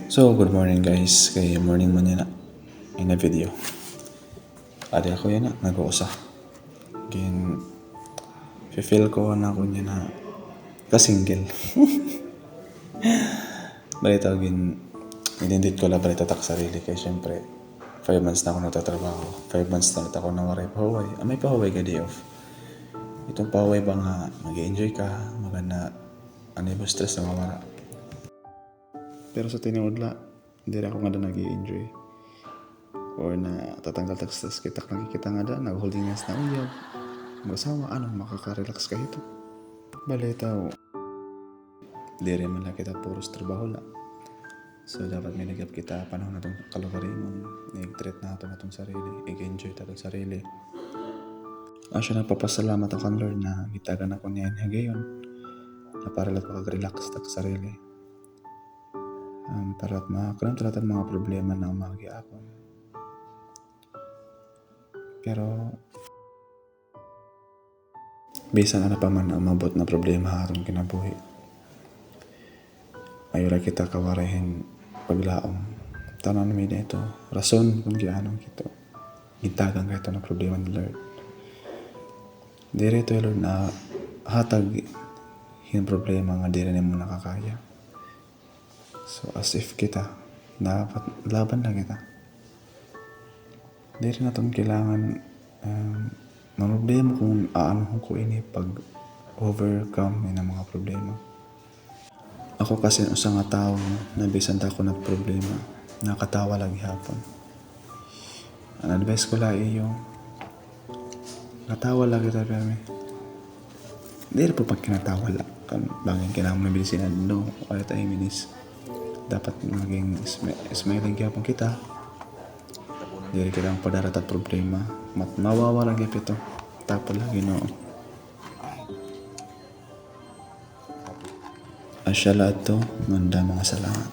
So, good morning guys. Kay morning mo niya na in a video. Adi ako yan na, nag-uusa. Again, feel ko na ako niya na ka-single. Balita agin, idindit ko lang balita tak sarili. Kaya syempre, 5 months na ako nagtatrabaho. 5 months na ako nawaray pahuway. May pahuway ka day off. Itong pahuway ba nga, mag-enjoy ka, maganda, ano yung stress na mawala. Pero sa tinuodla, hindi rin ako nga na nag-i-enjoy. Or na tatanggal tagstas kita nakikita nga da, nag-holding hands na uyab. Mag-asawa, makaka-relax ka ito. Balita, hindi rin man lang kita puros trabaho la. So dapat may nagap kita panahon na itong kalugaringon. Nag-treat na ito na itong sarili. I-enjoy ito itong sarili. Asya napapasalamat ako kan Lord na gitagan ako niya ngayon. Na para lang makag-relax ito sa sarili. Para at makakulang talaga mga problema na umagi ako. Pero bisan ano pa man ang mabot na problema atong kinabuhi, ayura kita kawarahin paglaom. Tanan mi ito rason kung gianong kito gitagang kahit na problema ni Lord. Dire ito Lord na hatag yung problema nga dire nimo nakakaya. So as if kita dapat laban na kita. Di rin natin kailangan problema kung aano ko ini pag overcome ng mga problema. Ako kasi usa nga tao na bisan ta ko na problema, nakatawa lagi hapon. Ang advice ko lang iyo, katawa lagi tayo kami. Di rin po pag kinatawa lang. Bangin kailangan mabilisin na no, kaya tayo minis. Dapat maging smiling hapon kita. Diri kita ang padarat at problema. Mawawala gyud ito. Tapo lagi no. Asya lahat to, manda mga salamat.